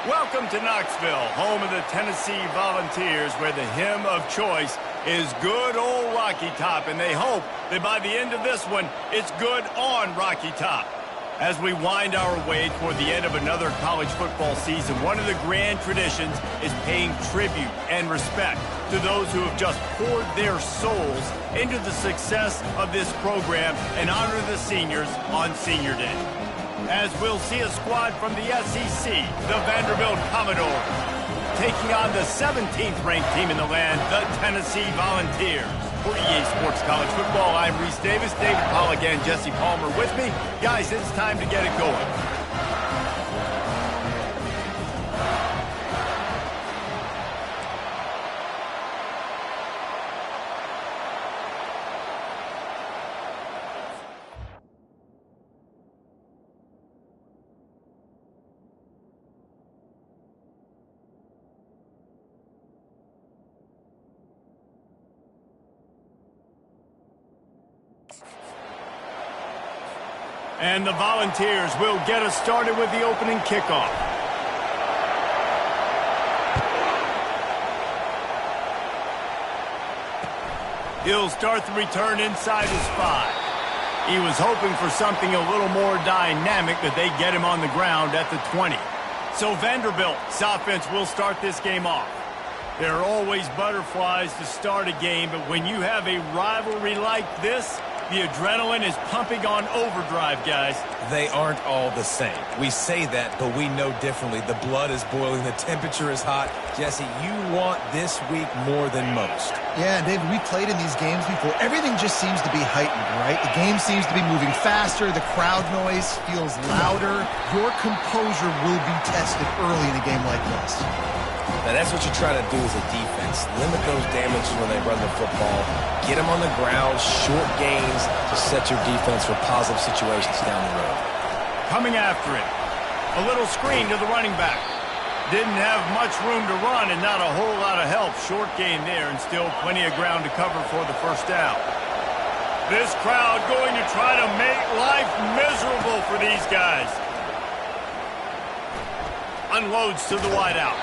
Welcome to Knoxville, home of the Tennessee Volunteers, where the hymn of choice is good old Rocky Top, and they hope that by the end of this one, it's good on Rocky Top. As we wind our way toward the end of another college football season, one of the grand traditions is paying tribute and respect to those who have just poured their souls into the success of this program and honor the seniors on Senior Day. As we'll see a squad from the SEC, the Vanderbilt Commodores, taking on the 17th ranked team in the land, the Tennessee Volunteers. For EA Sports College Football, I'm Reese Davis, David Pollack, and Jesse Palmer with me. Guys, it's time to get it going. And the Volunteers will get us started with the opening kickoff. He'll start the return inside his 5. He was hoping for something a little more dynamic, but they get him on the ground at the 20. So Vanderbilt's offense will start this game off. There are always butterflies to start a game, but when you have a rivalry like this, the adrenaline is pumping on overdrive, guys. They aren't all the same. We say that, but we know differently. The blood is boiling. The temperature is hot. Jesse, you want this week more than most. Yeah, David, we played in these games before. Everything just seems to be heightened, right? The game seems to be moving faster. The crowd noise feels louder. Your composure will be tested early in a game like this. Now, that's what you try to do as a defense. Limit those damages when they run the football. Get them on the ground, short gains to set your defense for positive situations down the road. Coming after him. A little screen to the running back. Didn't have much room to run and not a whole lot of help. Short gain there and still plenty of ground to cover for the first down. This crowd going to try to make life miserable for these guys. Unloads to the wideout.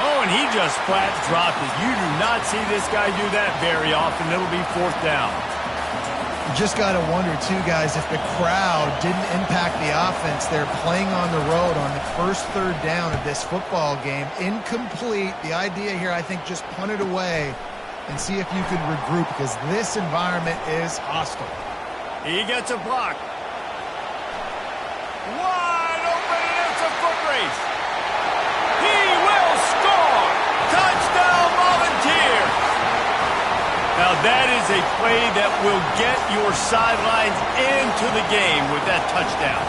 Oh, and he just flat dropped it. You do not see this guy do that very often. It'll be fourth down. You just got to wonder, too, guys, if the crowd didn't impact the offense. They're playing on the road on the first third down of this football game. Incomplete. The idea here, I think, just punt it away and see if you can regroup, because this environment is hostile. He gets a block. Wide open, and it's a foot race. He will score! Touchdown, Volunteers! Now that is a play that will get your sidelines into the game with that touchdown.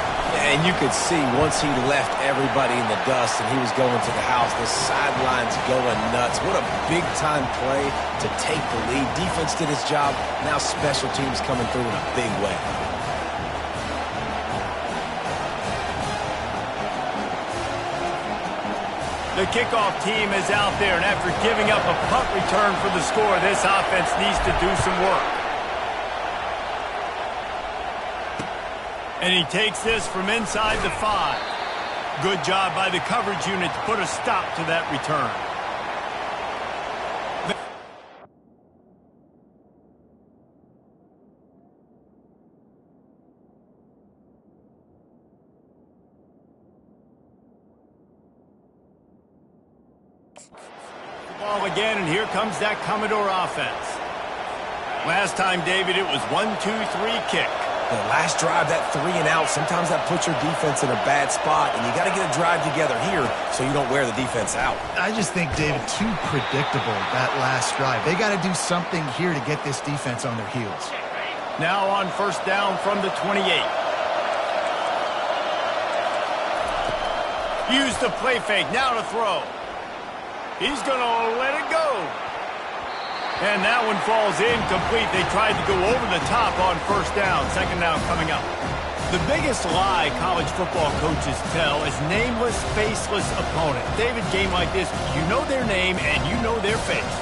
And you could see once he left everybody in the dust and he was going to the house, the sidelines going nuts. What a big-time play to take the lead. Defense did its job. Now special teams coming through in a big way. The kickoff team is out there, and after giving up a punt return for the score, this offense needs to do some work. And he takes this from inside the 5. Good job by the coverage unit to put a stop to that return. Ball again, and here comes that Commodore offense. Last time, David, it was 1-2-3 kick. The last drive, that 3 and out, sometimes that puts your defense in a bad spot, and you got to get a drive together here so you don't wear the defense out. I just think, David, too predictable, that last drive. They got to do something here to get this defense on their heels. Now on first down from the 28. Use the play fake, now to throw. He's going to let it go. And that one falls incomplete. They tried to go over the top on first down. Second down coming up. The biggest lie college football coaches tell is nameless, faceless opponent. David, game like this, you know their name and you know their face.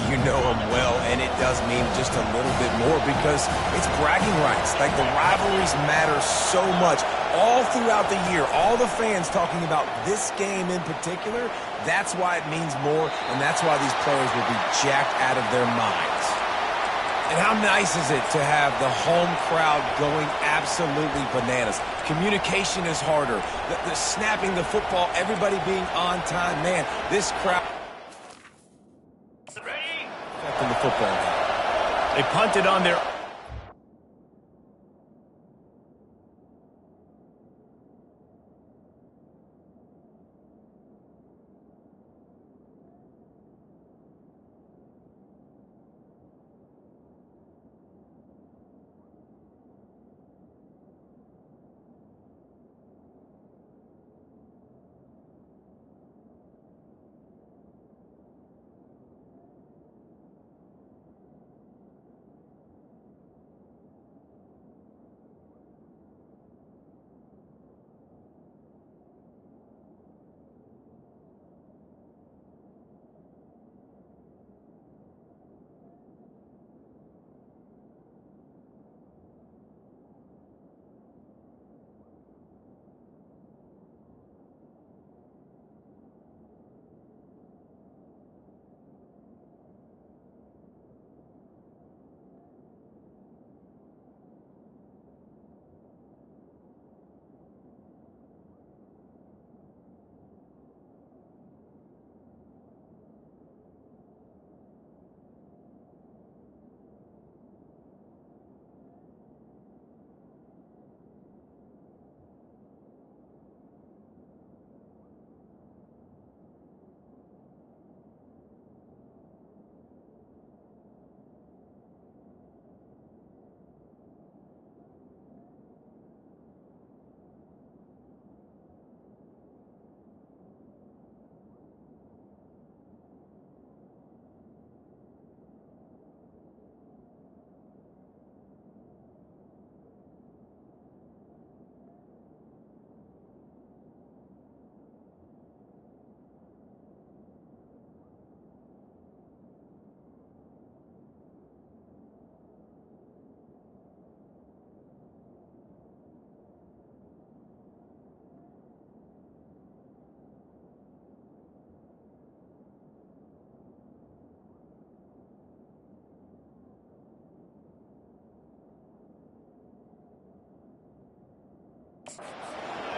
You know them well, and it does mean just a little bit more because it's bragging rights. Like, the rivalries matter so much all throughout the year. All the fans talking about this game in particular, that's why it means more, and that's why these players will be jacked out of their minds. And how nice is it to have the home crowd going absolutely bananas? Communication is harder. The snapping the football, everybody being on time. Man, this crowd... Affecting the football game. They punted on their...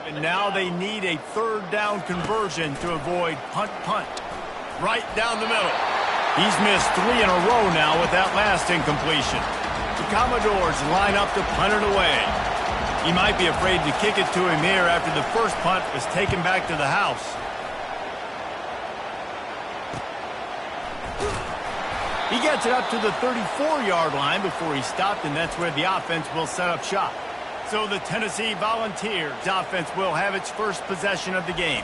And now they need a third down conversion to avoid punt. Right down the middle. He's missed 3 in a row now with that last incompletion. The Commodores line up to punt it away. He might be afraid to kick it to him here after the first punt was taken back to the house. He gets it up to the 34-yard line before he stopped, and that's where the offense will set up shop. So the Tennessee Volunteers offense will have its first possession of the game.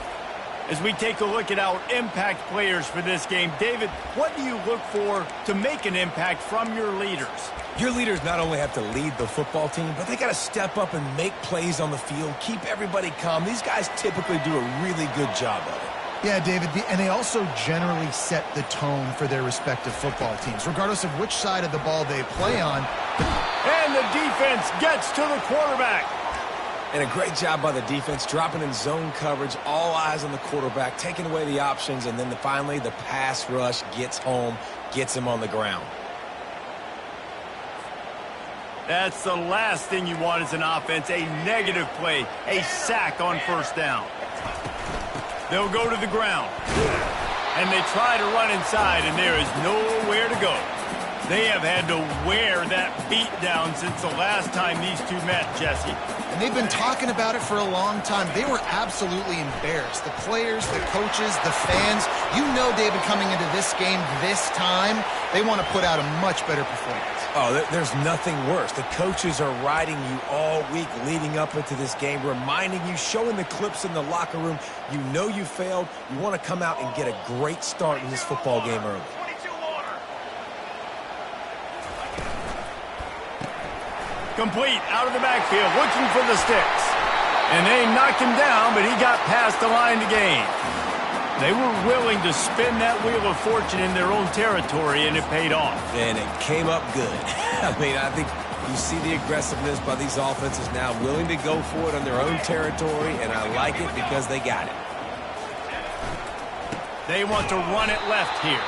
As we take a look at our impact players for this game, David, what do you look for to make an impact from your leaders? Your leaders not only have to lead the football team, but they got to step up and make plays on the field, keep everybody calm. These guys typically do a really good job of it. Yeah, David, and they also generally set the tone for their respective football teams, regardless of which side of the ball they play on. And the defense gets to the quarterback. And a great job by the defense, dropping in zone coverage, all eyes on the quarterback, taking away the options, and then finally the pass rush gets home, gets him on the ground. That's the last thing you want as an offense, a negative play, a sack on first down. They'll go to the ground. And they try to run inside, and there is nowhere to go. They have had to wear that beat down since the last time these two met, Jesse. And they've been talking about it for a long time. They were absolutely embarrassed. The players, the coaches, the fans. You know, David, coming into this game this time, they want to put out a much better performance. Oh, there's nothing worse. The coaches are riding you all week leading up into this game, reminding you, showing the clips in the locker room. You know you failed. You want to come out and get a great start in this football game early. Complete out of the backfield, looking for the sticks. And they knocked him down, but he got past the line to gain. They were willing to spin that wheel of fortune in their own territory, and it paid off. And it came up good. I mean, I think you see the aggressiveness by these offenses now, willing to go for it on their own territory, and I like it because they got it. They want to run it left here.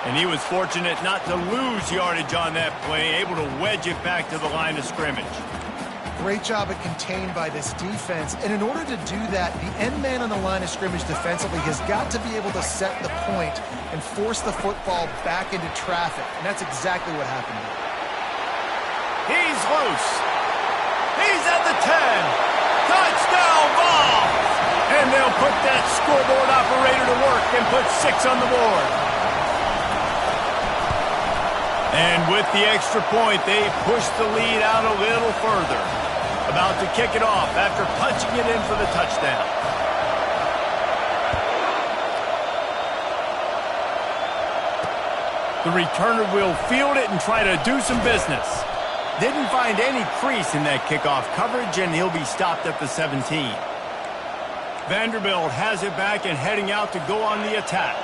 And he was fortunate not to lose yardage on that play, able to wedge it back to the line of scrimmage. Great job at contained by this defense. And in order to do that, the end man on the line of scrimmage defensively has got to be able to set the point and force the football back into traffic. And that's exactly what happened here. He's loose. He's at the 10. Touchdown ball. And they'll put that scoreboard operator to work and put 6 on the board. And with the extra point, they push the lead out a little further. About to kick it off after punching it in for the touchdown. The returner will field it and try to do some business. Didn't find any crease in that kickoff coverage, and he'll be stopped at the 17. Vanderbilt has it back and heading out to go on the attack.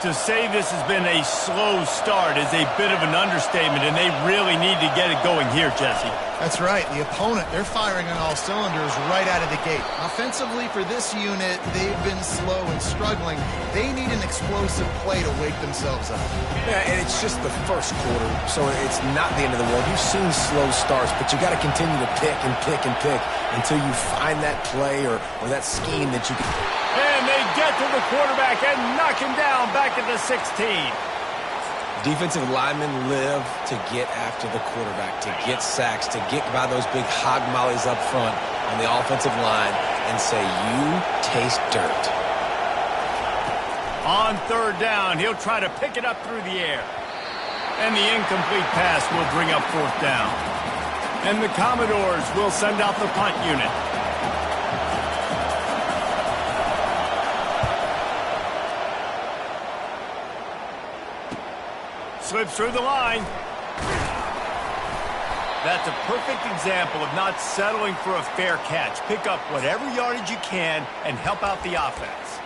To say this has been a slow start is a bit of an understatement, and they really need to get it going here, Jesse. That's right. The opponent, they're firing on all cylinders right out of the gate. Offensively for this unit, they've been slow and struggling. They need an explosive play to wake themselves up. Yeah, and it's just the first quarter, so it's not the end of the world. You've seen slow starts, but you got to continue to pick and pick and pick until you find that play or that scheme that you can. And they get to the quarterback and knock him down back at the 16. Defensive linemen live to get after the quarterback, to get sacks, to get by those big hog mollies up front on the offensive line and say, you taste dirt. On third down, he'll try to pick it up through the air. And the incomplete pass will bring up fourth down. And the Commodores will send out the punt unit. Slips through the line. That's a perfect example of not settling for a fair catch. Pick up whatever yardage you can and help out the offense.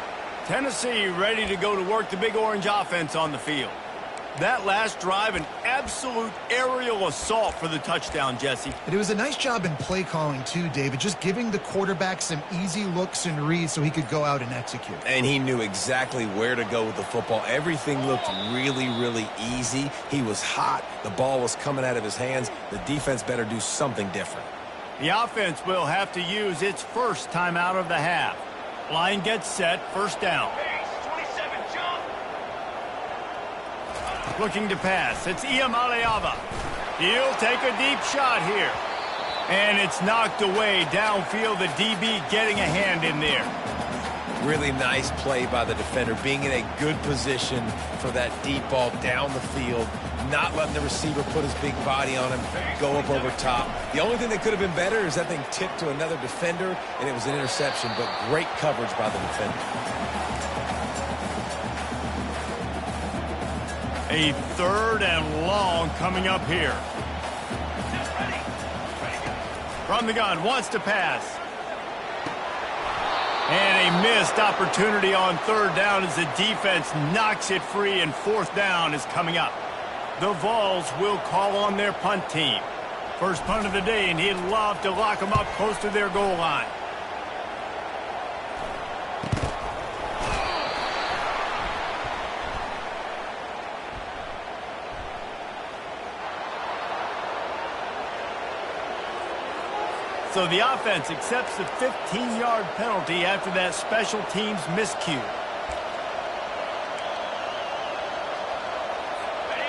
Tennessee ready to go to work the Big Orange offense on the field. That last drive, an absolute aerial assault for the touchdown, Jesse. It was a nice job in play calling too, David, just giving the quarterback some easy looks and reads so he could go out and execute. And he knew exactly where to go with the football. Everything looked really, really easy. He was hot. The ball was coming out of his hands. The defense better do something different. The offense will have to use its first timeout of the half. Line gets set, first down. Looking to pass. It's Iamaleava. He'll take a deep shot here. And it's knocked away downfield. The DB getting a hand in there. Really nice play by the defender, being in a good position for that deep ball down the field, not letting the receiver put his big body on him, go up over top. The only thing that could have been better is that thing tipped to another defender, and it was an interception, but great coverage by the defender. A third and long coming up here. From the gun, wants to pass. And a missed opportunity on third down as the defense knocks it free, and fourth down is coming up. The Vols will call on their punt team. First punt of the day, and he'd love to lock them up close to their goal line. So the offense accepts the 15-yard penalty after that special teams miscue.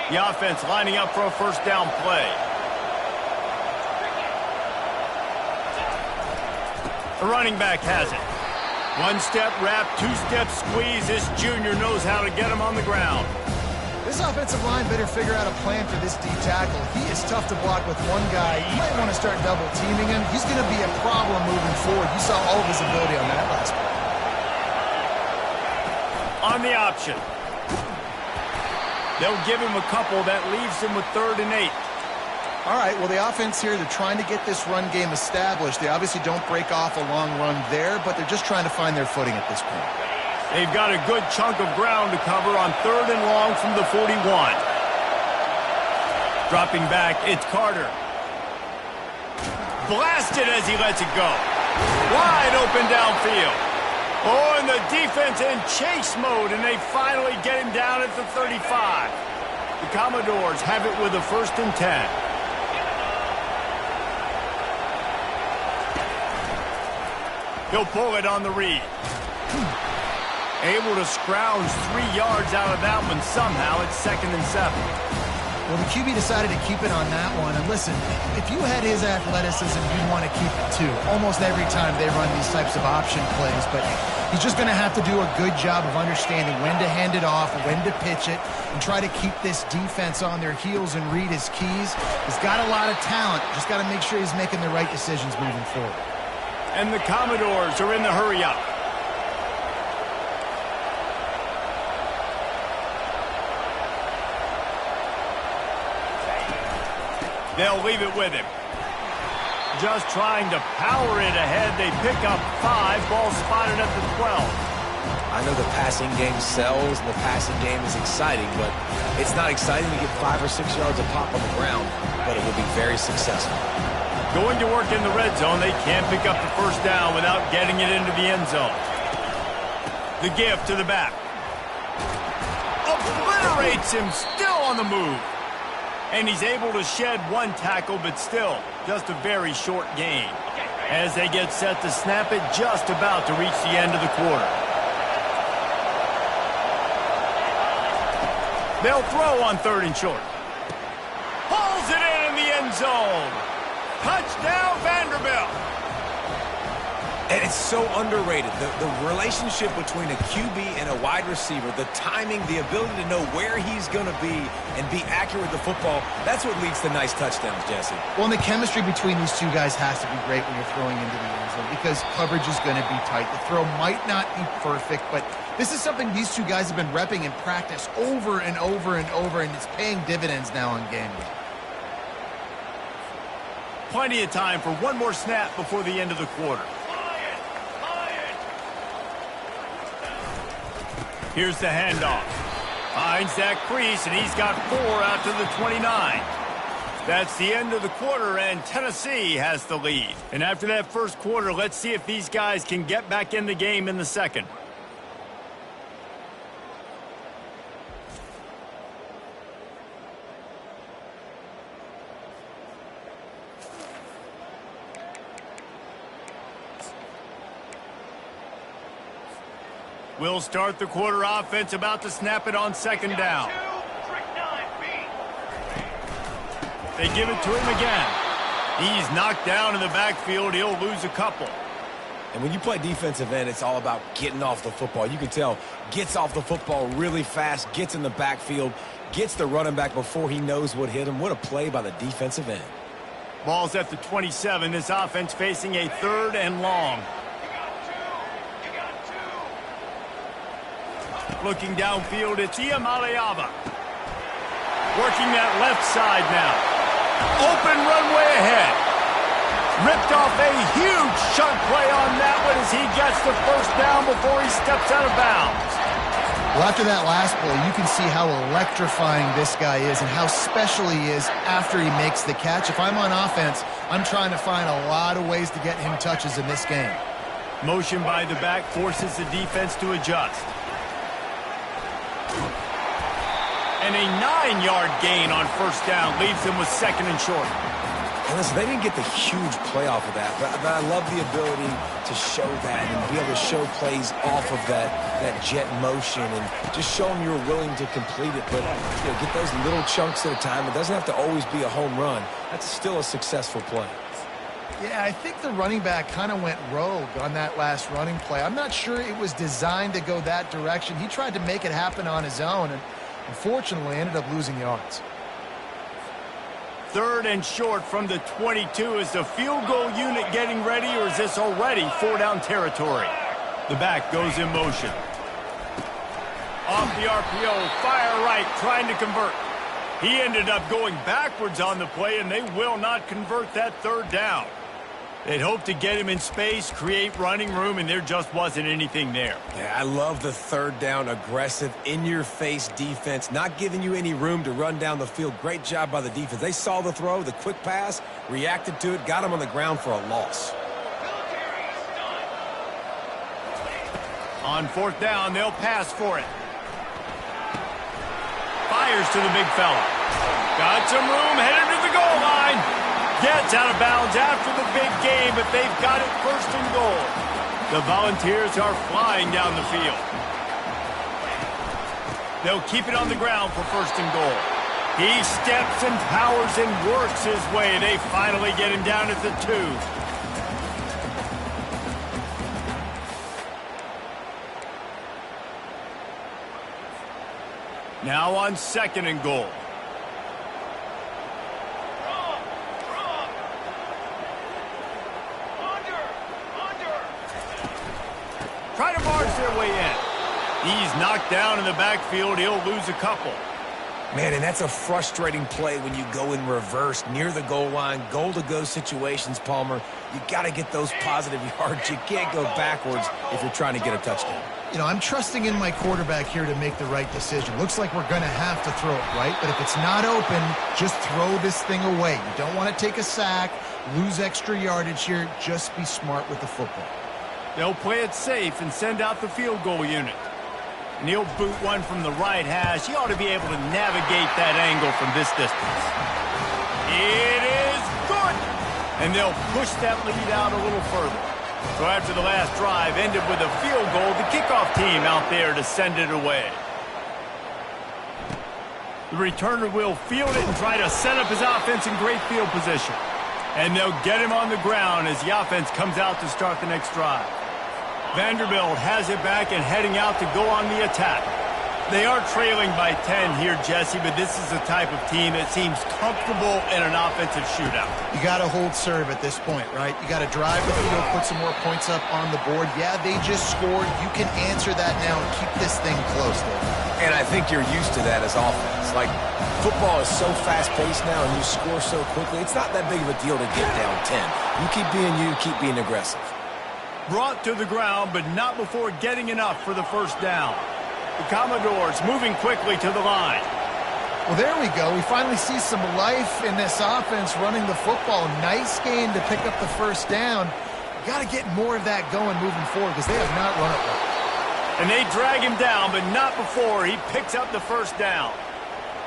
The offense lining up for a first down play. The running back has it. One-step wrap, two-step squeeze. This junior knows how to get him on the ground. This offensive line better figure out a plan for this D tackle. He is tough to block with one guy. You might want to start double teaming him. He's going to be a problem moving forward. You saw all of his ability on that last play. On the option. They'll give him a couple. That leaves him with 3rd and 8. All right, well, the offense here, they're trying to get this run game established. They obviously don't break off a long run there, but they're just trying to find their footing at this point. They've got a good chunk of ground to cover on 3rd and long from the 41. Dropping back, it's Carter. Blasted as he lets it go. Wide open downfield. Oh, and the defense in chase mode, and they finally get him down at the 35. The Commodores have it with a 1st and 10. He'll pull it on the read. Able to scrounge 3 yards out of that one somehow. It's 2nd and 7. Well, the QB decided to keep it on that one. And listen, if you had his athleticism, you'd want to keep it too. Almost every time they run these types of option plays. But he's just going to have to do a good job of understanding when to hand it off, when to pitch it, and try to keep this defense on their heels and read his keys. He's got a lot of talent. Just got to make sure he's making the right decisions moving forward. And the Commodores are in the hurry-up. They'll leave it with him. Just trying to power it ahead. They pick up 5. Ball spotted at the 12. I know the passing game sells and the passing game is exciting, but it's not exciting to get 5 or 6 yards of pop on the ground, but it will be very successful. Going to work in the red zone. They can't pick up the 1st down without getting it into the end zone. The give to the back. Obliterates him, still on the move. And he's able to shed 1 tackle, but still just a very short gain. As they get set to snap it, just about to reach the end of the quarter. They'll throw on 3rd and short. Pulls it in the end zone. Touchdown, Vanderbilt. And it's so underrated. The relationship between a QB and a wide receiver, the timing, the ability to know where he's going to be and be accurate with the football, that's what leads to nice touchdowns, Jesse. Well, and the chemistry between these two guys has to be great when you're throwing into the end zone because coverage is going to be tight. The throw might not be perfect, but this is something these two guys have been repping in practice over and over and over, and it's paying dividends now in game day. Plenty of time for one more snap before the end of the quarter. Here's the handoff. Finds that crease, and he's got 4 out to the 29. That's the end of the quarter, and Tennessee has the lead. And after that first quarter, let's see if these guys can get back in the game in the second. We'll start the quarter offense, about to snap it on 2nd down. They give it to him again. He's knocked down in the backfield. He'll lose a couple. And when you play defensive end, it's all about getting off the football. You can tell, gets off the football really fast, gets in the backfield, gets the running back before he knows what hit him. What a play by the defensive end. Ball's at the 27. This offense facing a 3rd and long. Looking downfield, it's Iamaleava. Working that left side now. Open runway ahead. Ripped off a huge chunk play on that one as he gets the 1st down before he steps out of bounds. Well, after that last play, you can see how electrifying this guy is and how special he is after he makes the catch. If I'm on offense, I'm trying to find a lot of ways to get him touches in this game. Motion by the back forces the defense to adjust. And a 9-yard gain on 1st down leaves them with 2nd and short. And listen, they didn't get the huge play off of that, but I love the ability to show that and be able to show plays off of that jet motion and just show them you're willing to complete it. But get those little chunks at a time. It doesn't have to always be a home run. That's still a successful play. Yeah, I think the running back kind of went rogue on that last running play. I'm not sure it was designed to go that direction. He tried to make it happen on his own and unfortunately ended up losing yards. 3rd and short from the 22. Is the field goal unit getting ready, or is this already 4-down territory? The back goes in motion. Off the RPO, fire right, trying to convert. He ended up going backwards on the play, and they will not convert that third down. They'd hoped to get him in space, create running room, and there just wasn't anything there. Yeah, I love the third down, aggressive, in-your-face defense, not giving you any room to run down the field. Great job by the defense. They saw the throw, the quick pass, reacted to it, got him on the ground for a loss. On fourth down, they'll pass for it. Fires to the big fella. Got some room, headed to the goal line. Gets out of bounds after the big game, but they've got it first and goal. The Volunteers are flying down the field. They'll keep it on the ground for first and goal. He steps and powers and works his way. They finally get him down at the 2. Now on second and goal. Try to barge their way in. He's knocked down in the backfield. He'll lose a couple. Man, and that's a frustrating play when you go in reverse near the goal line, goal-to-go situations, Palmer. You got to get those positive yards. You can't go backwards if you're trying to get a touchdown. You know, I'm trusting in my quarterback here to make the right decision. Looks like we're going to have to throw it, right? But if it's not open, just throw this thing away. You don't want to take a sack, lose extra yardage here. Just be smart with the football. They'll play it safe and send out the field goal unit. And he'll boot one from the right hash. He ought to be able to navigate that angle from this distance. It is good! And they'll push that lead out a little further. So after the last drive ended with a field goal, the kickoff team out there to send it away. The returner will field it and try to set up his offense in great field position. And they'll get him on the ground as the offense comes out to start the next drive. Vanderbilt has it back and heading out to go on the attack. They are trailing by 10 here, Jesse, but this is the type of team that seems comfortable in an offensive shootout. You got to hold serve at this point, right? You got to drive the field, put some more points up on the board. Yeah, they just scored. You can answer that now and keep this thing close, though. And I think you're used to that as offense. Like, football is so fast-paced now and you score so quickly, it's not that big of a deal to get down 10. You keep being aggressive. Brought to the ground, but not before getting enough for the first down. The Commodores moving quickly to the line. Well, there we go. We finally see some life in this offense running the football. Nice game to pick up the first down. You got to get more of that going moving forward because they have not run it well. And they drag him down, but not before he picks up the first down.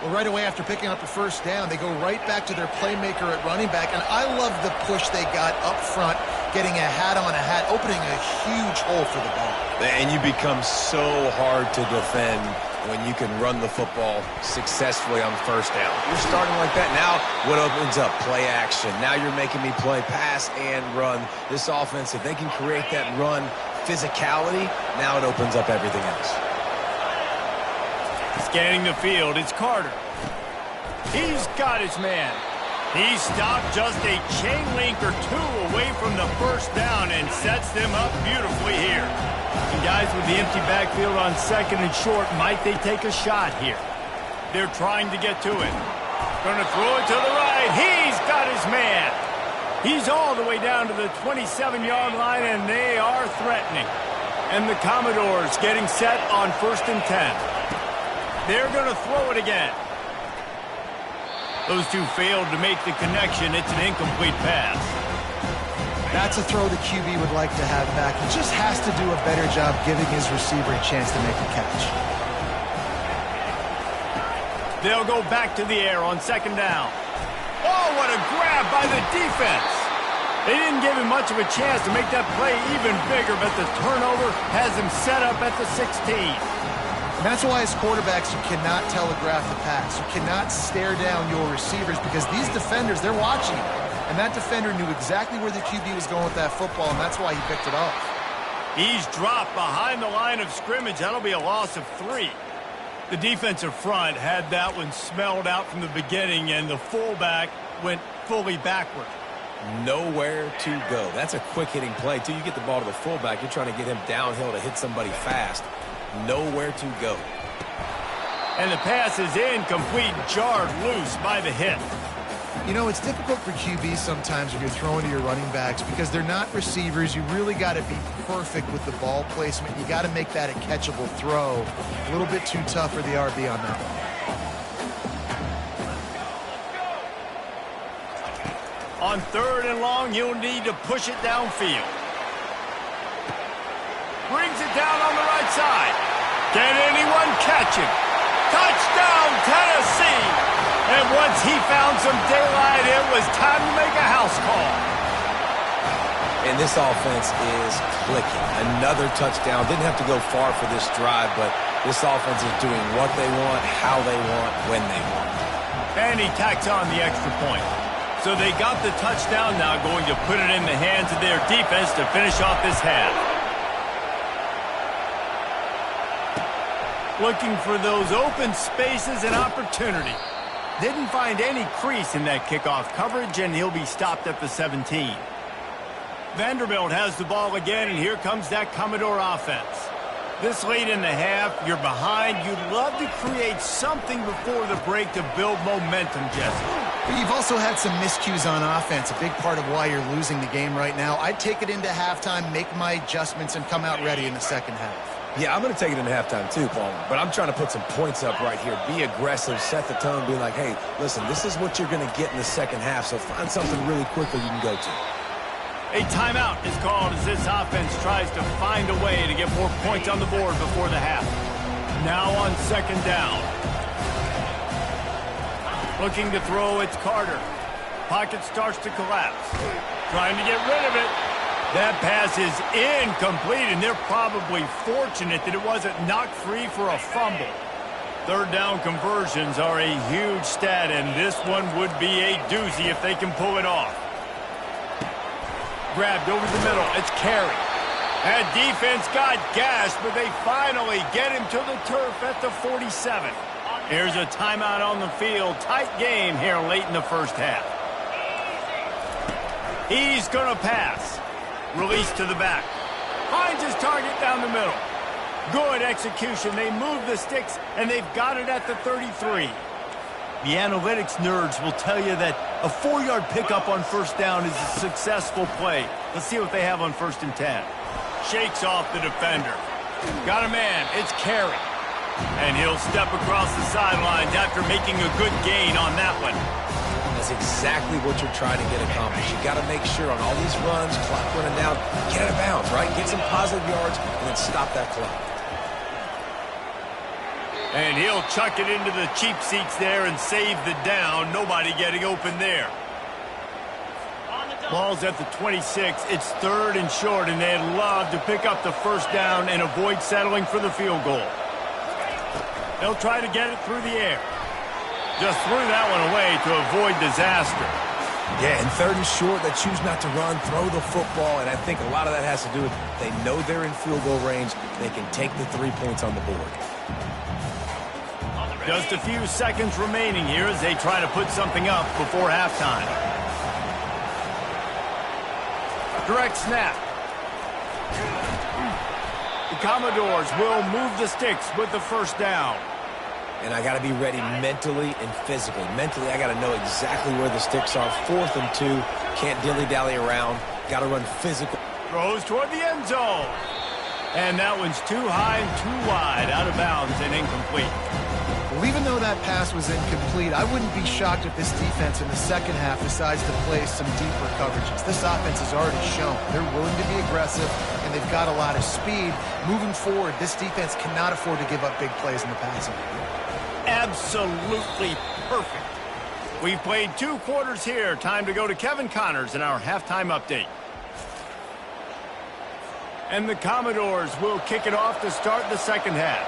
Well, right away after picking up the first down, they go right back to their playmaker at running back. And I love the push they got up front, getting a hat on a hat, opening a huge hole for the ball. And you become so hard to defend when you can run the football successfully on first down. You're starting like that. Now what opens up? Play action. Now you're making me play pass and run. This offense, if they can create that run physicality, now it opens up everything else. Scanning the field, it's Carter. He's got his man. He stopped just a chain link or two away from the first down and sets them up beautifully here. And guys, with the empty backfield on second and short, might they take a shot here? They're trying to get to it. Going to throw it to the right. He's got his man. He's all the way down to the 27-yard line, and they are threatening. And the Commodores getting set on first and 10. They're going to throw it again. Those two failed to make the connection. It's an incomplete pass. That's a throw the QB would like to have back. He just has to do a better job giving his receiver a chance to make the catch. They'll go back to the air on second down. Oh, what a grab by the defense. They didn't give him much of a chance to make that play even bigger, but the turnover has him set up at the 16. And that's why as quarterbacks you cannot telegraph the pass. You cannot stare down your receivers because these defenders, they're watching you. And that defender knew exactly where the QB was going with that football, and that's why he picked it off. He's dropped behind the line of scrimmage. That'll be a loss of 3. The defensive front had that one smelled out from the beginning, and the fullback went fully backward. Nowhere to go. That's a quick-hitting play. Till you get the ball to the fullback, you're trying to get him downhill to hit somebody fast. Nowhere to go. And the pass is incomplete, jarred loose by the hit. You know, it's difficult for QBs sometimes when you're throwing to your running backs because they're not receivers. You really got to be perfect with the ball placement. You got to make that a catchable throw. A little bit too tough for the RB on that one. On 3rd and long, you'll need to push it downfield. Brings it down on the right side. Can anyone catch him? Touchdown, Tennessee! And once he found some daylight, it was time to make a house call. And this offense is clicking. Another touchdown. Didn't have to go far for this drive, but this offense is doing what they want, how they want, when they want. And he tacks on the extra point. So they got the touchdown, now going to put it in the hands of their defense to finish off this half. Looking for those open spaces and opportunity. Didn't find any crease in that kickoff coverage, and he'll be stopped at the 17. Vanderbilt has the ball again, and here comes that Commodore offense. This late in the half, you're behind. You'd love to create something before the break to build momentum, Jesse. But you've also had some miscues on offense, a big part of why you're losing the game right now. I'd take it into halftime, make my adjustments, and come out ready in the second half. Yeah, I'm going to take it into halftime too, Paul. But I'm trying to put some points up right here. Be aggressive, set the tone, be like, hey, listen, this is what you're going to get in the second half, so find something really quickly you can go to. A timeout is called as this offense tries to find a way to get more points on the board before the half. Now on 2nd down. Looking to throw, it's Carter. Pocket starts to collapse. Trying to get rid of it. That pass is incomplete, and they're probably fortunate that it wasn't knocked free for a fumble. 3rd down conversions are a huge stat, and this one would be a doozy if they can pull it off. Grabbed over the middle. It's Carey. That defense got gashed, but they finally get him to the turf at the 47. Here's a timeout on the field. Tight game here late in the first half. He's going to pass. Release to the back. Finds his target down the middle. Good execution. They move the sticks, and they've got it at the 33. The analytics nerds will tell you that a 4-yard pickup on 1st down is a successful play. Let's see what they have on 1st and 10. Shakes off the defender. Got a man. It's Carey. And he'll step across the sidelines after making a good gain on that one. That's exactly what you're trying to get accomplished. You got to make sure on all these runs, clock running down, get out of bounds, right? Get some positive yards and then stop that clock. And he'll chuck it into the cheap seats there and save the down. Nobody getting open there. Ball's at the 26. It's 3rd and short, and they'd love to pick up the 1st down and avoid settling for the field goal. They'll try to get it through the air. Just threw that one away to avoid disaster. Yeah, and 3rd and short, they choose not to run, throw the football, and I think a lot of that has to do with they know they're in field goal range. They can take the 3 points on the board. Just a few seconds remaining here as they try to put something up before halftime. Direct snap. The Commodores will move the sticks with the 1st down. And I got to be ready mentally and physically. Mentally, I got to know exactly where the sticks are. 4th and 2. Can't dilly-dally around. Got to run physical. Throws toward the end zone. And that one's too high and too wide. Out of bounds and incomplete. Well, even though that pass was incomplete, I wouldn't be shocked if this defense in the second half decides to play some deeper coverages. This offense has already shown they're willing to be aggressive, and they've got a lot of speed. Moving forward, this defense cannot afford to give up big plays in the passing game. Absolutely perfect. We've played 2 quarters here. Time to go to Kevin Connors in our halftime update. And the Commodores will kick it off to start the second half.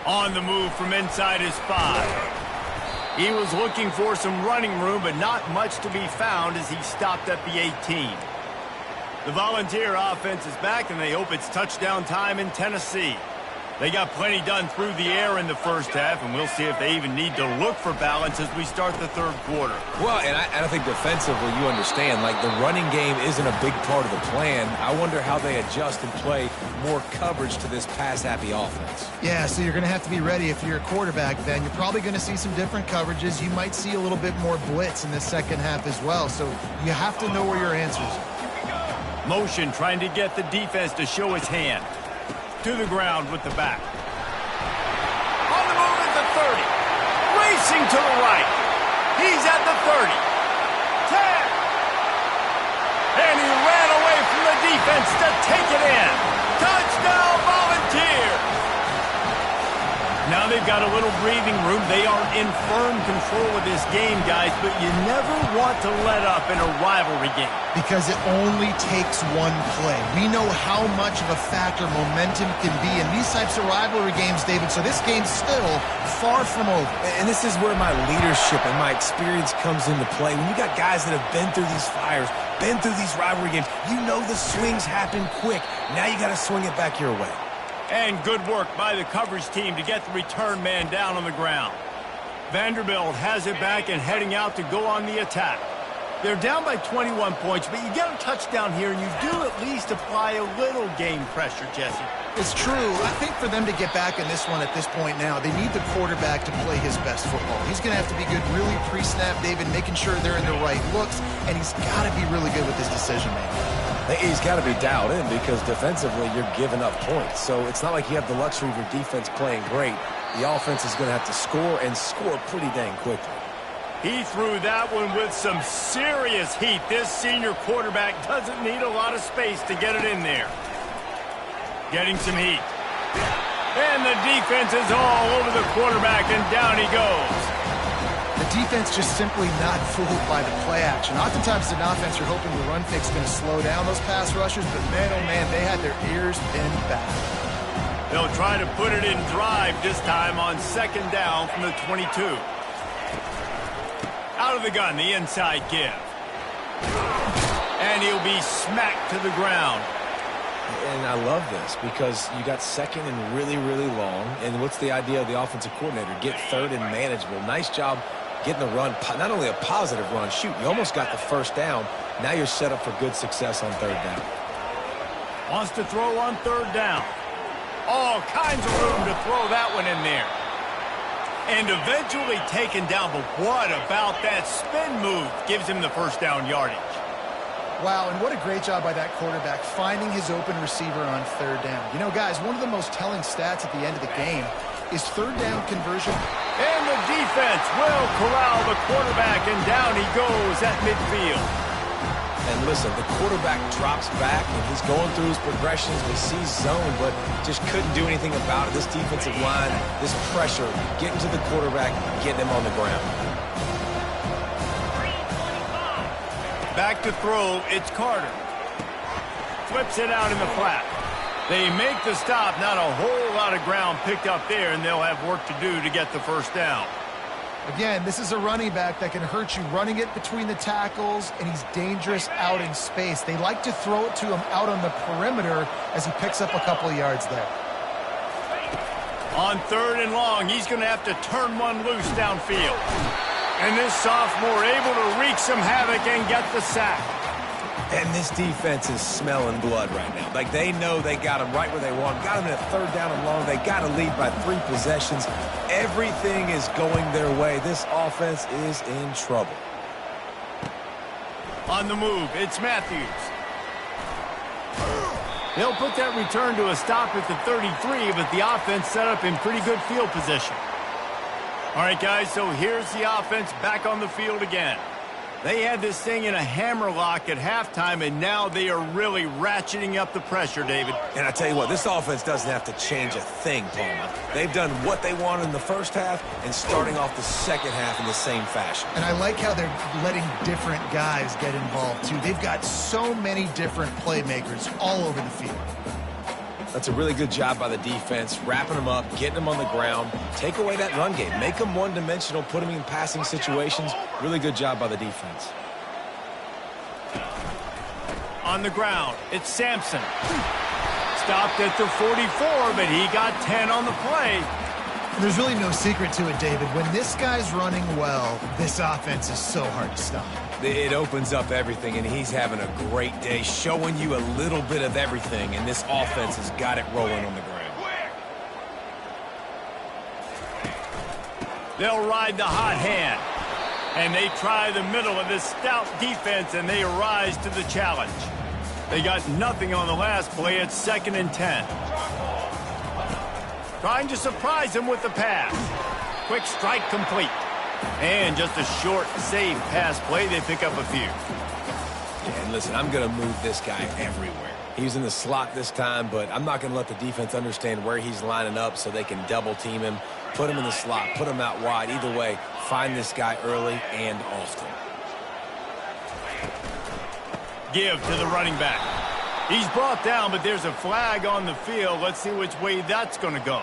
On the move from inside his 5. He was looking for some running room, but not much to be found as he stopped at the 18. The Volunteer offense is back, and they hope it's touchdown time in Tennessee. They got plenty done through the air in the first half, and we'll see if they even need to look for balance as we start the third quarter. Well, and I think defensively, you understand, like the running game isn't a big part of the plan. I wonder how they adjust and play more coverage to this pass-happy offense. Yeah, so you're going to have to be ready if you're a quarterback, Ben. You're probably going to see some different coverages. You might see a little bit more blitz in the second half as well, so you have to know where your answers are. Motion trying to get the defense to show his hand. To the ground with the back. On the move at the 30. Racing to the right. He's at the 30. 10. And he ran away from the defense to take it in. Touchdown Volunteers. Now they've got a little breathing room. They are in firm control of this game, guys, but you never want to let up in a rivalry game. Because it only takes one play. We know how much of a factor momentum can be in these types of rivalry games, David, so this game's still far from over. And this is where my leadership and my experience comes into play. When you got guys that have been through these fires, been through these rivalry games, you know the swings happen quick. Now you got to swing it back your way. And good work by the coverage team to get the return man down on the ground. Vanderbilt has it back and heading out to go on the attack. They're down by 21 points, but you get a touchdown here, and you do at least apply a little game pressure, Jesse. It's true. I think for them to get back in this one at this point now, they need the quarterback to play his best football. He's going to have to be good really pre-snap, David, making sure they're in the right looks, and he's got to be really good with his decision-making. He's got to be dialed in because defensively you're giving up points. So it's not like you have the luxury of your defense playing great. The offense is going to have to score and score pretty dang quickly. He threw that one with some serious heat. This senior quarterback doesn't need a lot of space to get it in there. Getting some heat. And the defense is all over the quarterback, and down he goes. The defense just simply not fooled by the play action. Oftentimes as an offense, you're hoping the run fix is going to slow down those pass rushers, but man, oh man, they had their ears pinned back. They'll try to put it in drive this time on second down from the 22. Out of the gun, the inside give. And he'll be smacked to the ground. And I love this because you got second and really, really long. And what's the idea of the offensive coordinator? Get third and manageable. Nice job getting the run, not only a positive run, shoot, you almost got the first down. Now you're set up for good success on third down. Wants to throw on third down. All kinds of room to throw that one in there. And eventually taken down, but what about that spin move? Gives him the first down yardage. Wow, and what a great job by that quarterback finding his open receiver on third down. You know, guys, one of the most telling stats at the end of the game is third down conversion. And the defense will corral the quarterback, and down he goes at midfield. And listen, the quarterback drops back, and he's going through his progressions. We see zone, but just couldn't do anything about it. This defensive line, this pressure, getting to the quarterback, getting him on the ground. Back to throw, it's Carter. Flips it out in the flat. They make the stop, not a whole lot of ground picked up there, and they'll have work to do to get the first down. Again, this is a running back that can hurt you running it between the tackles, and he's dangerous out in space. They like to throw it to him out on the perimeter as he picks up a couple of yards there. On third and long, he's going to have to turn one loose downfield. And this sophomore able to wreak some havoc and get the sack. And this defense is smelling blood right now. Like, they know they got him right where they want him. Got him in a third down and long. They got to lead by 3 possessions. Everything is going their way. This offense is in trouble. On the move, it's Matthews. They'll put that return to a stop at the 33, but the offense set up in pretty good field position. All right, guys, so here's the offense back on the field again. They had this thing in a hammerlock at halftime, and now they are really ratcheting up the pressure, David. And I tell you what, this offense doesn't have to change a thing, Palmer. They've done what they wanted in the first half and starting off the second half in the same fashion. And I like how they're letting different guys get involved, too. They've got so many different playmakers all over the field. That's a really good job by the defense, wrapping them up, getting them on the ground. Take away that run game. Make them one-dimensional, put them in passing situations. Really good job by the defense. On the ground, it's Sampson. stopped at the 44, but he got 10 on the play. There's really no secret to it, David. When this guy's running well, this offense is so hard to stop. It opens up everything, and he's having a great day, showing you a little bit of everything, and this offense has got it rolling on the ground. They'll ride the hot hand, and they try the middle of this stout defense, and they rise to the challenge. They got nothing on the last play. It's 2nd and 10. Trying to surprise him with the pass. Quick strike complete. And just a short, safe pass play. They pick up a few. Yeah, and listen, I'm going to move this guy everywhere. He's in the slot this time, but I'm not going to let the defense understand where he's lining up so they can double team him, put him in the slot, put him out wide. Either way, find this guy early and often. Give to the running back. He's brought down, but there's a flag on the field. Let's see which way that's going to go.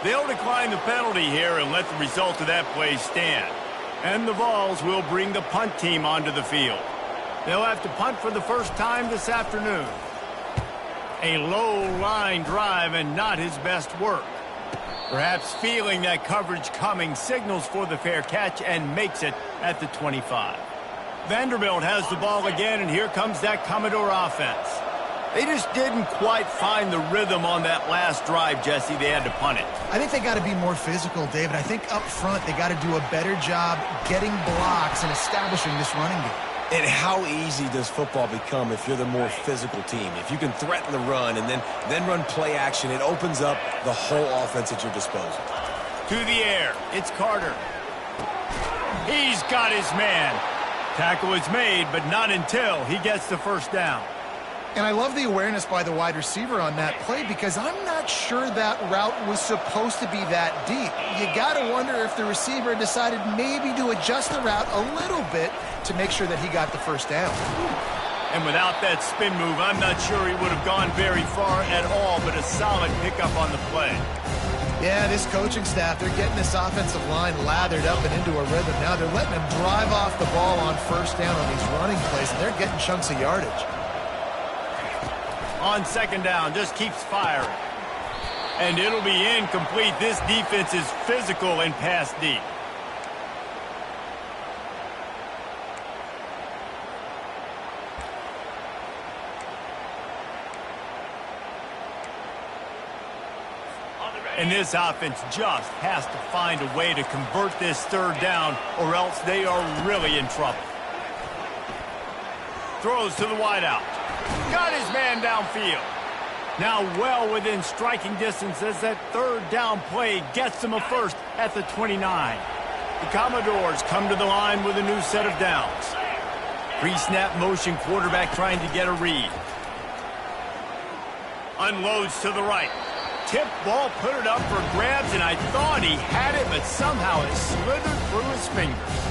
They'll decline the penalty here and let the result of that play stand. And the Vols will bring the punt team onto the field. They'll have to punt for the first time this afternoon. A low line drive and not his best work. Perhaps feeling that coverage coming, signals for the fair catch and makes it at the 25. Vanderbilt has the ball again, and here comes that Commodore offense. They just didn't quite find the rhythm on that last drive, Jesse. They had to punt it. I think they got to be more physical, David. I think up front they got to do a better job getting blocks and establishing this running game. And how easy does football become if you're the more physical team? If you can threaten the run and then run play action, it opens up the whole offense at your disposal. To the air, it's Carter. He's got his man. Tackle is made, but not until he gets the first down. And I love the awareness by the wide receiver on that play because I'm not sure that route was supposed to be that deep. You got to wonder if the receiver decided maybe to adjust the route a little bit to make sure that he got the first down. And without that spin move, I'm not sure he would have gone very far at all, but a solid pickup on the play. Yeah, this coaching staff, they're getting this offensive line lathered up and into a rhythm. Now they're letting them drive off the ball on first down on these running plays, and they're getting chunks of yardage. On 2nd down, just keeps firing. And it'll be incomplete. This defense is physical and pass deep. And this offense just has to find a way to convert this 3rd down, or else they are really in trouble. Throws to the wideout. Got his man downfield. Now well within striking distance as that 3rd down play gets them a first at the 29. The Commodores come to the line with a new set of downs. Pre-snap motion, quarterback trying to get a read. Unloads to the right. Tip ball, put it up for grabs, and I thought he had it, but somehow it slithered through his fingers.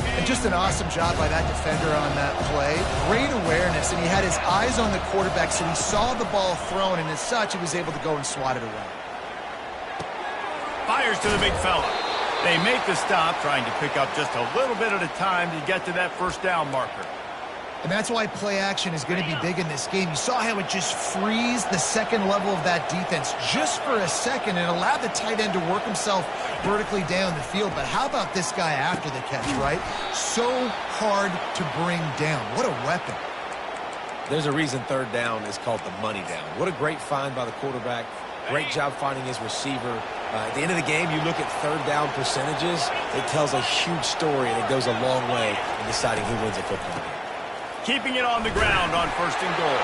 And just an awesome job by that defender on that play. Great awareness, and he had his eyes on the quarterback, so he saw the ball thrown, and as such, he was able to go and swat it away. Fires to the big fella. They make the stop, trying to pick up just a little bit at a time to get to that first down marker. And that's why play action is going to be big in this game. You saw how it just frees the second level of that defense just for a second and allowed the tight end to work himself vertically down the field. But how about this guy after the catch, right? So hard to bring down. What a weapon. There's a reason 3rd down is called the money down. What a great find by the quarterback. Great job finding his receiver. At the end of the game, you look at 3rd down percentages. It tells a huge story, and it goes a long way in deciding who wins a football game. Keeping it on the ground on 1st and goal.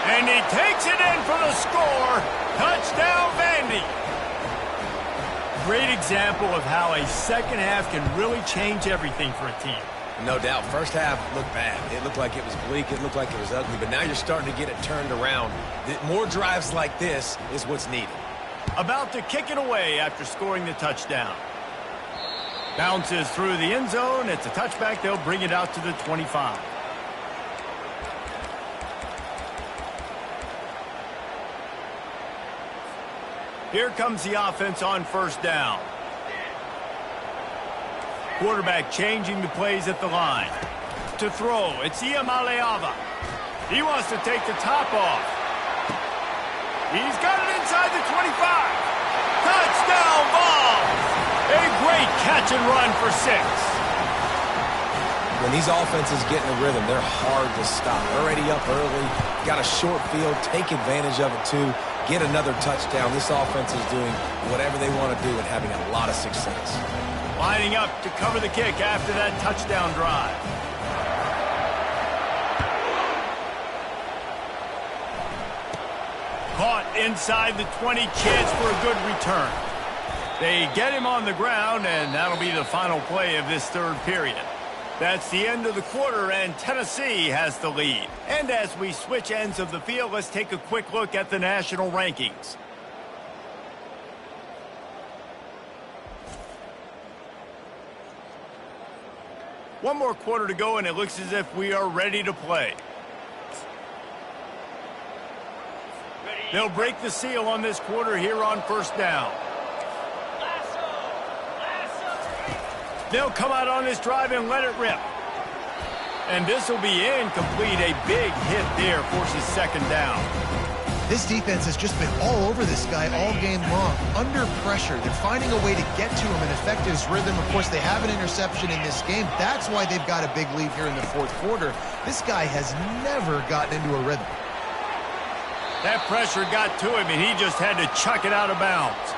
And he takes it in for the score. Touchdown, Vandy. Great example of how a second half can really change everything for a team. No doubt. First half looked bad. It looked like it was bleak. It looked like it was ugly. But now you're starting to get it turned around. More drives like this is what's needed. About to kick it away after scoring the touchdown. Bounces through the end zone. It's a touchback. They'll bring it out to the 25. Here comes the offense on 1st down. Quarterback changing the plays at the line. to throw. It's Iamaleava. He wants to take the top off. He's got it inside the 25. Touchdown ball. A great catch and run for 6. When these offenses get in a rhythm, they're hard to stop. Already up early, got a short field, take advantage of it too, get another touchdown. This offense is doing whatever they want to do and having a lot of success. Lining up to cover the kick after that touchdown drive. Caught inside the 20, chance for a good return. They get him on the ground, and that'll be the final play of this third period. That's the end of the quarter, and Tennessee has the lead. And as we switch ends of the field, let's take a quick look at the national rankings. One more quarter to go, and it looks as if we are ready to play. They'll break the seal on this quarter here on first down. They'll come out on this drive and let it rip. And this will be incomplete. A big hit there forces second down. This defense has just been all over this guy all game long. Under pressure. They're finding a way to get to him and affect his rhythm. Of course, they have an interception in this game. That's why they've got a big lead here in the fourth quarter. This guy has never gotten into a rhythm. That pressure got to him, and he just had to chuck it out of bounds.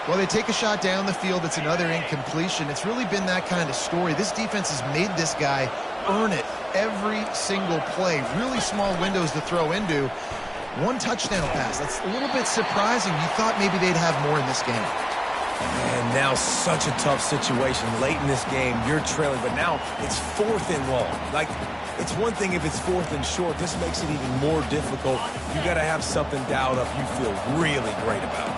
Well, they take a shot down the field. It's another incompletion. It's really been that kind of story. This defense has made this guy earn it every single play. Really small windows to throw into. One touchdown pass. That's a little bit surprising. You thought maybe they'd have more in this game. And now such a tough situation. Late in this game, you're trailing, but now it's 4th and long. Like, it's one thing if it's 4th and short. This makes it even more difficult. You got to have something dialed up you feel really great about.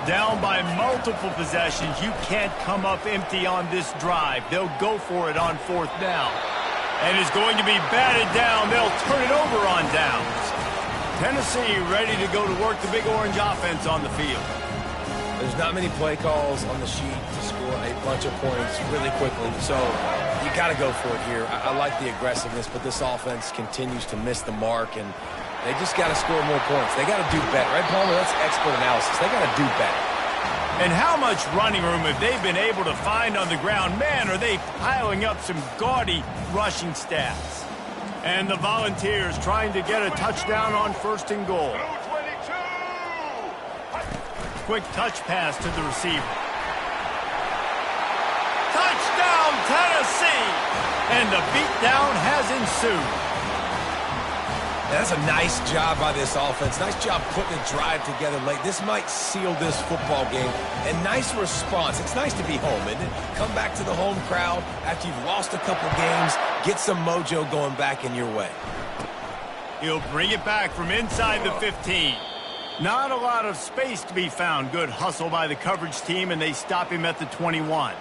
Down by multiple possessions, you can't come up empty on this drive. They'll go for it on 4th down. And it's going to be batted down. They'll turn it over on downs. Tennessee ready to go to work the Big Orange offense on the field. There's not many play calls on the sheet to score a bunch of points really quickly, so you got to go for it here. I like the aggressiveness, but this offense continues to miss the mark, and they just got to score more points. They got to do better. Right, Palmer? That's expert analysis. They got to do better. And how much running room have they been able to find on the ground? Man, are they piling up some gaudy rushing stats. And the Volunteers trying to get a touchdown on 1st and goal. Quick touch pass to the receiver. Touchdown, Tennessee! And the beatdown has ensued. That's a nice job by this offense. Nice job putting a drive together late. This might seal this football game. And nice response. It's nice to be home, isn't it? Come back to the home crowd after you've lost a couple games. Get some mojo going back in your way. He'll bring it back from inside the 15. Not a lot of space to be found. Good hustle by the coverage team, and they stop him at the 21.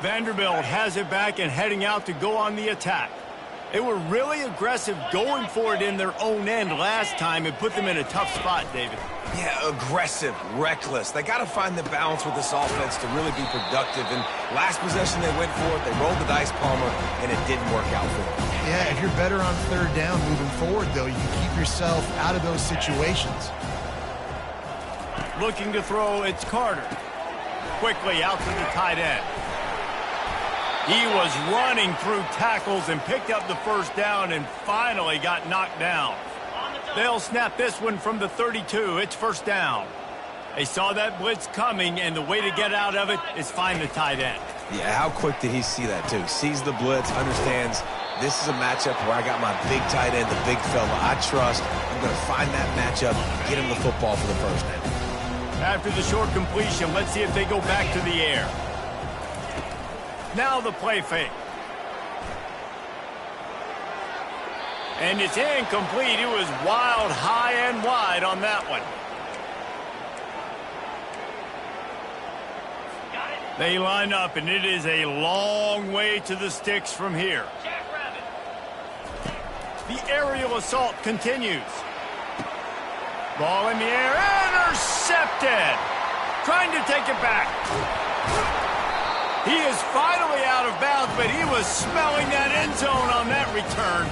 Vanderbilt has it back and heading out to go on the attack. They were really aggressive going for it in their own end last time and put them in a tough spot, David. Yeah, aggressive, reckless. They got to find the balance with this offense to really be productive. And last possession they went for it. They rolled the dice, Palmer, and it didn't work out for them. Yeah, if you're better on 3rd down moving forward, though, you keep yourself out of those situations. Looking to throw, it's Carter. Quickly out to the tight end. He was running through tackles and picked up the 1st down and finally got knocked down. They'll snap this one from the 32. It's 1st down. They saw that blitz coming, and the way to get out of it is find the tight end. Yeah, how quick did he see that, too? Sees the blitz, understands this is a matchup where I got my big tight end, the big fella I trust. I'm going to find that matchup, get him the football for the 1st down. After the short completion, let's see if they go back to the air. Now the play fake. And it's incomplete. It was wild, high and wide on that one. They line up, and it is a long way to the sticks from here. The aerial assault continues. Ball in the air, intercepted. Trying to take it back. He is finally out of bounds, but he was smelling that end zone on that return.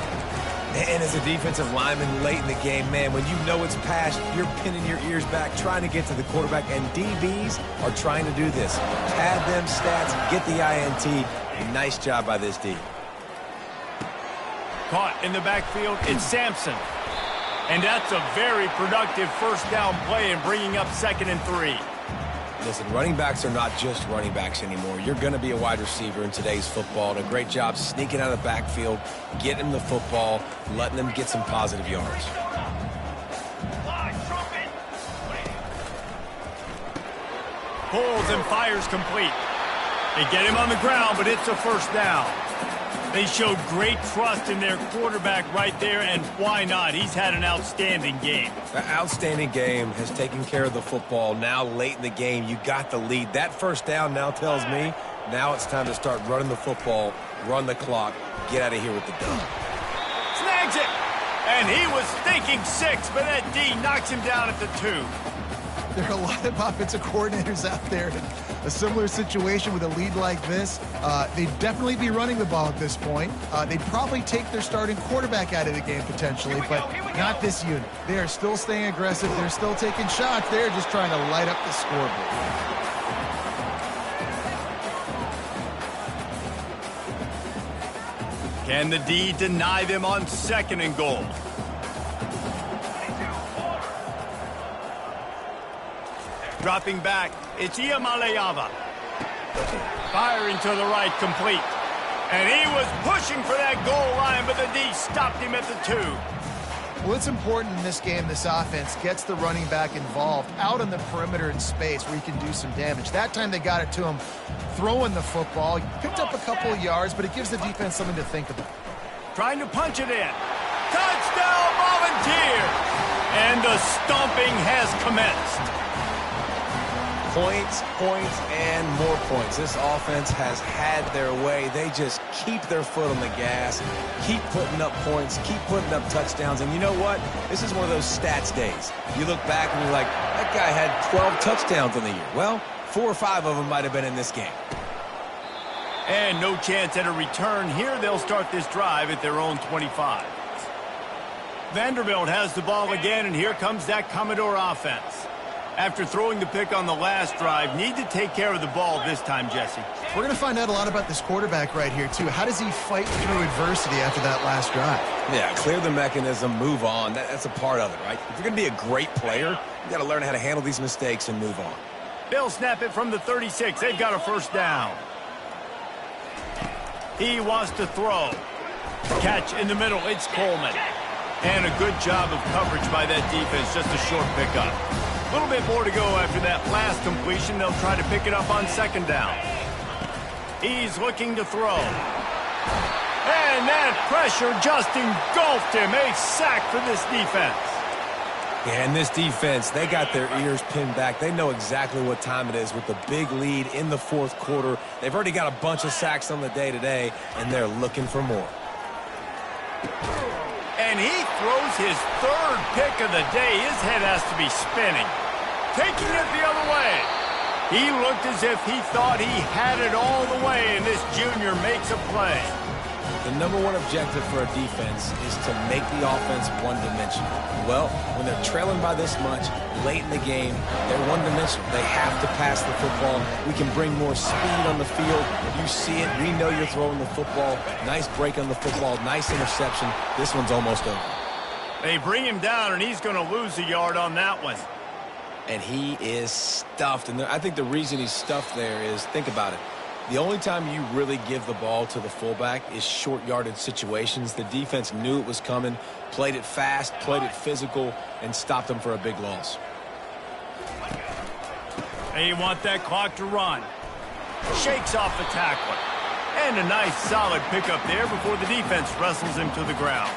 And as a defensive lineman late in the game, man, when you know it's past, you're pinning your ears back, trying to get to the quarterback, and DBs are trying to do this. Pad them stats, get the INT. Nice job by this D. Caught in the backfield, it's Sampson. And that's a very productive first down play and bringing up 2nd and 3. Listen, running backs are not just running backs anymore. You're going to be a wide receiver in today's football. And a great job sneaking out of the backfield, getting them the football, letting them get some positive yards. Pulls and fires complete. They get him on the ground, but it's a first down. They showed great trust in their quarterback right there, and why not? He's had an outstanding game. An outstanding game, has taken care of the football. Now late in the game, you got the lead. That first down now tells me now it's time to start running the football, run the clock, get out of here with the dub. Snags it! And he was thinking 6, but that D knocks him down at the 2. There are a lot of offensive coordinators out there in a similar situation with a lead like this. They'd definitely be running the ball at this point. They'd probably take their starting quarterback out of the game potentially, but not this unit. They are still staying aggressive. They're still taking shots. They're just trying to light up the scoreboard. Can the D deny them on 2nd and goal? Dropping back, it's Iamaleava. Firing to the right, complete. And he was pushing for that goal line, but the D stopped him at the 2. Well, it's important in this game, this offense gets the running back involved out on the perimeter in space where he can do some damage. That time they got it to him throwing the football. He picked up a couple of yards, but it gives the defense something to think about. Trying to punch it in. Touchdown, Volunteers! And the stomping has commenced. Points, points, and more points. This offense has had their way. They just keep their foot on the gas, keep putting up points, keep putting up touchdowns. And you know what? This is one of those stats days. You look back and you're like, that guy had 12 touchdowns in the year. Well, 4 or 5 of them might have been in this game. And no chance at a return here. They'll start this drive at their own 25. Vanderbilt has the ball again, and here comes that Commodore offense. After throwing the pick on the last drive, need to take care of the ball this time, Jesse. We're going to find out a lot about this quarterback right here, too. How does he fight through adversity after that last drive? Yeah, clear the mechanism, move on. That's a part of it, right? If you're going to be a great player, you got to learn how to handle these mistakes and move on. They'll snap it from the 36. They've got a first down. He wants to throw. Catch in the middle. It's Coleman. And a good job of coverage by that defense. Just a short pickup. A little bit more to go after that last completion. They'll try to pick it up on 2nd down. He's looking to throw. And that pressure just engulfed him. A sack for this defense. Yeah, and this defense, they got their ears pinned back. They know exactly what time it is with the big lead in the 4th quarter. They've already got a bunch of sacks on the day today, and they're looking for more. And he throws his 3rd pick of the day. His head has to be spinning. Taking it the other way. He looked as if he thought he had it all the way, and this junior makes a play. The #1 objective for a defense is to make the offense one-dimensional. Well, when they're trailing by this much, late in the game, they're one-dimensional. They have to pass the football. We can bring more speed on the field. You see it. We know you're throwing the football. Nice break on the football. Nice interception. This one's almost over. They bring him down, and he's going to lose a yard on that one. And he is stuffed. And I think the reason he's stuffed there is, think about it. The only time you really give the ball to the fullback is short yardage situations. The defense knew it was coming, played it fast, played it physical, and stopped them for a big loss. They want that clock to run. Shakes off the tackler. And a nice solid pickup there before the defense wrestles him to the ground.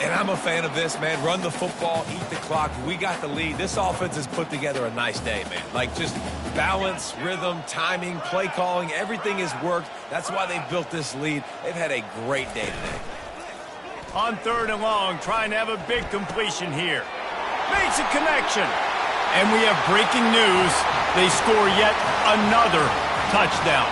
And I'm a fan of this, man. Run the football, eat the clock. We got the lead. This offense has put together a nice day, man. Like, just balance, rhythm, timing, play calling, everything has worked. That's why they built this lead. They've had a great day today. On 3rd and long, trying to have a big completion here. Makes a connection. And we have breaking news. They score yet another touchdown.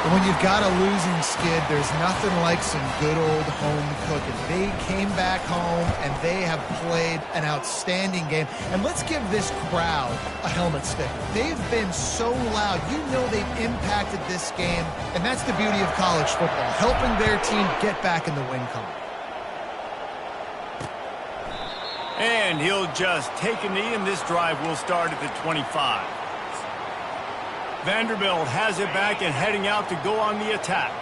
And when you've got a losing skid, there's nothing like some good old home cooking. They came back home, and they have played an outstanding game. And let's give this crowd a helmet sticker. They've been so loud. You know they've impacted this game, and that's the beauty of college football, helping their team get back in the win column. And he'll just take a knee, and this drive will start at the 25. Vanderbilt has it back and heading out to go on the attack.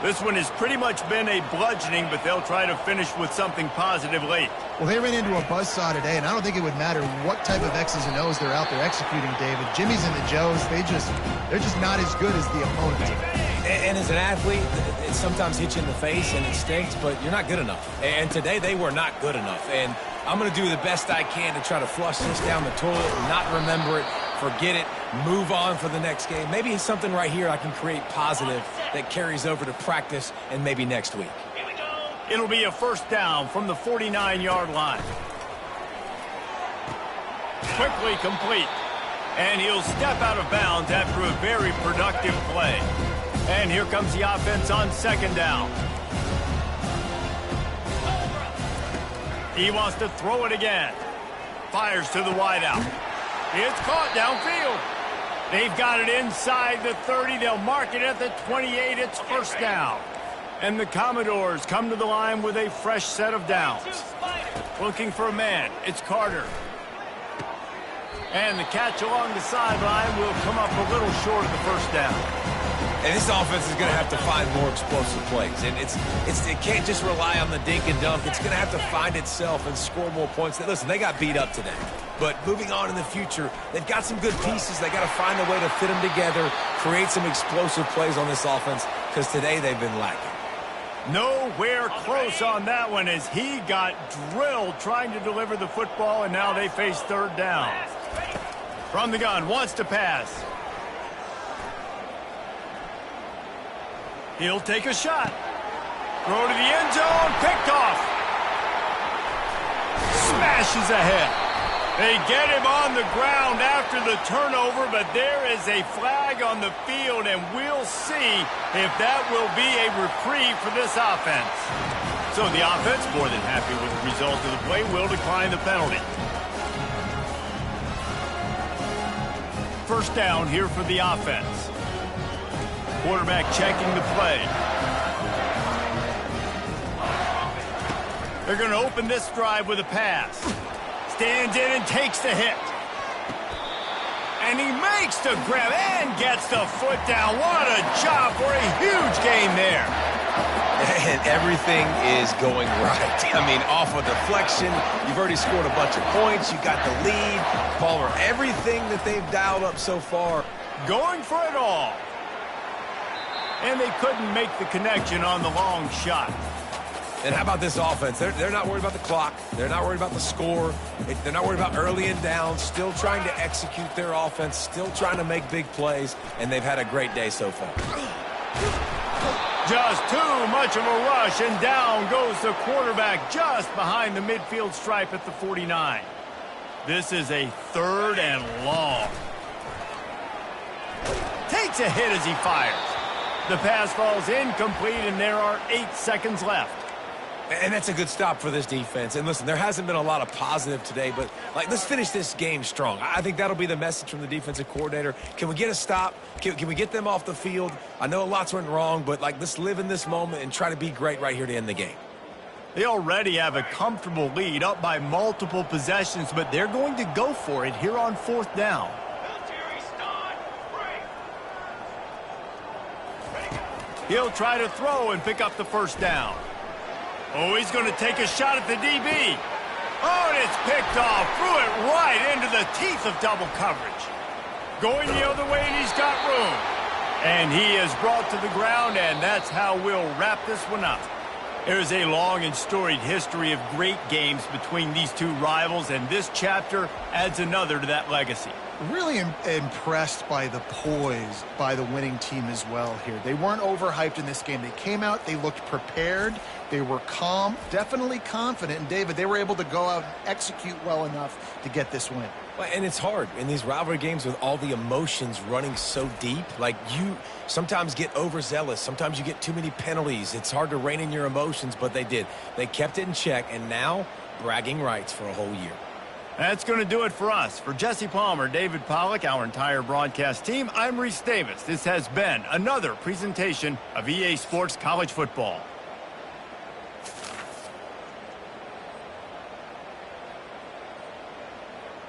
This one has pretty much been a bludgeoning, but they'll try to finish with something positive late. Well, they ran into a buzzsaw today, and I don't think it would matter what type of X's and O's they're out there executing, David. Jimmy's and the Joes, they're just not as good as the opponent. And as an athlete, it sometimes hits you in the face and it stinks, but you're not good enough. And today they were not good enough. And I'm going to do the best I can to try to flush this down the toilet, not remember it, forget it, move on for the next game. Maybe it's something right here I can create positive that carries over to practice and maybe next week. It'll be a first down from the 49-yard line. Quickly complete. And he'll step out of bounds after a very productive play. And here comes the offense on second down. He wants to throw it again. Fires to the wideout. It's caught downfield. They've got it inside the 30. They'll mark it at the 28. It's first down. And the Commodores come to the line with a fresh set of downs. Looking for a man. It's Carter. And the catch along the sideline will come up a little short of the first down. And this offense is going to have to find more explosive plays. And it can't just rely on the dink and dunk. It's going to have to find itself and score more points. Listen, they got beat up today. But moving on in the future, they've got some good pieces. They got to find a way to fit them together, create some explosive plays on this offense, because today they've been lacking. Nowhere close on that one as he got drilled trying to deliver the football, and now they face third down. From the gun, wants to pass. He'll take a shot. Throw to the end zone, picked off. Smashes ahead. They get him on the ground after the turnover, but there is a flag on the field, and we'll see if that will be a reprieve for this offense. So the offense, more than happy with the result of the play, will decline the penalty. First down here for the offense. Quarterback checking the play. They're going to open this drive with a pass. Stands in and takes the hit. And he makes the grab and gets the foot down. What a job for a huge gain there. And everything is going right. I mean, off a deflection, you've already scored a bunch of points. You got the lead. Palmer, everything that they've dialed up so far. Going for it all. And they couldn't make the connection on the long shot. And how about this offense? They're not worried about the clock. They're not worried about the score. They're not worried about early and down. Still trying to execute their offense. Still trying to make big plays. And they've had a great day so far. Just too much of a rush, and down goes the quarterback just behind the midfield stripe at the 49. This is a third and long. Takes a hit as he fires. The pass falls incomplete, and there are 8 seconds left. And that's a good stop for this defense. And listen, there hasn't been a lot of positive today, but let's finish this game strong. I think that'll be the message from the defensive coordinator. Can we get a stop? Can we get them off the field? I know lots went wrong, but let's live in this moment and try to be great right here to end the game. They already have a comfortable lead, up by multiple possessions, but they're going to go for it here on fourth down. He'll try to throw and pick up the first down. Oh, he's going to take a shot at the DB. Oh, and it's picked off. Threw it right into the teeth of double coverage. Going the other way, and he's got room. And he is brought to the ground, and that's how we'll wrap this one up. There's a long and storied history of great games between these two rivals, and this chapter adds another to that legacy. Really impressed by the poise by the winning team as well here. They weren't overhyped in this game. They came out, they looked prepared, they were calm, definitely confident. And, David, they were able to go out and execute well enough to get this win. Well, and it's hard in these rivalry games with all the emotions running so deep. Like, you sometimes get overzealous. Sometimes you get too many penalties. It's hard to rein in your emotions, but they did. They kept it in check, and now bragging rights for a whole year. That's going to do it for us. For Jesse Palmer, David Pollack, our entire broadcast team, I'm Reese Davis. This has been another presentation of EA Sports College Football.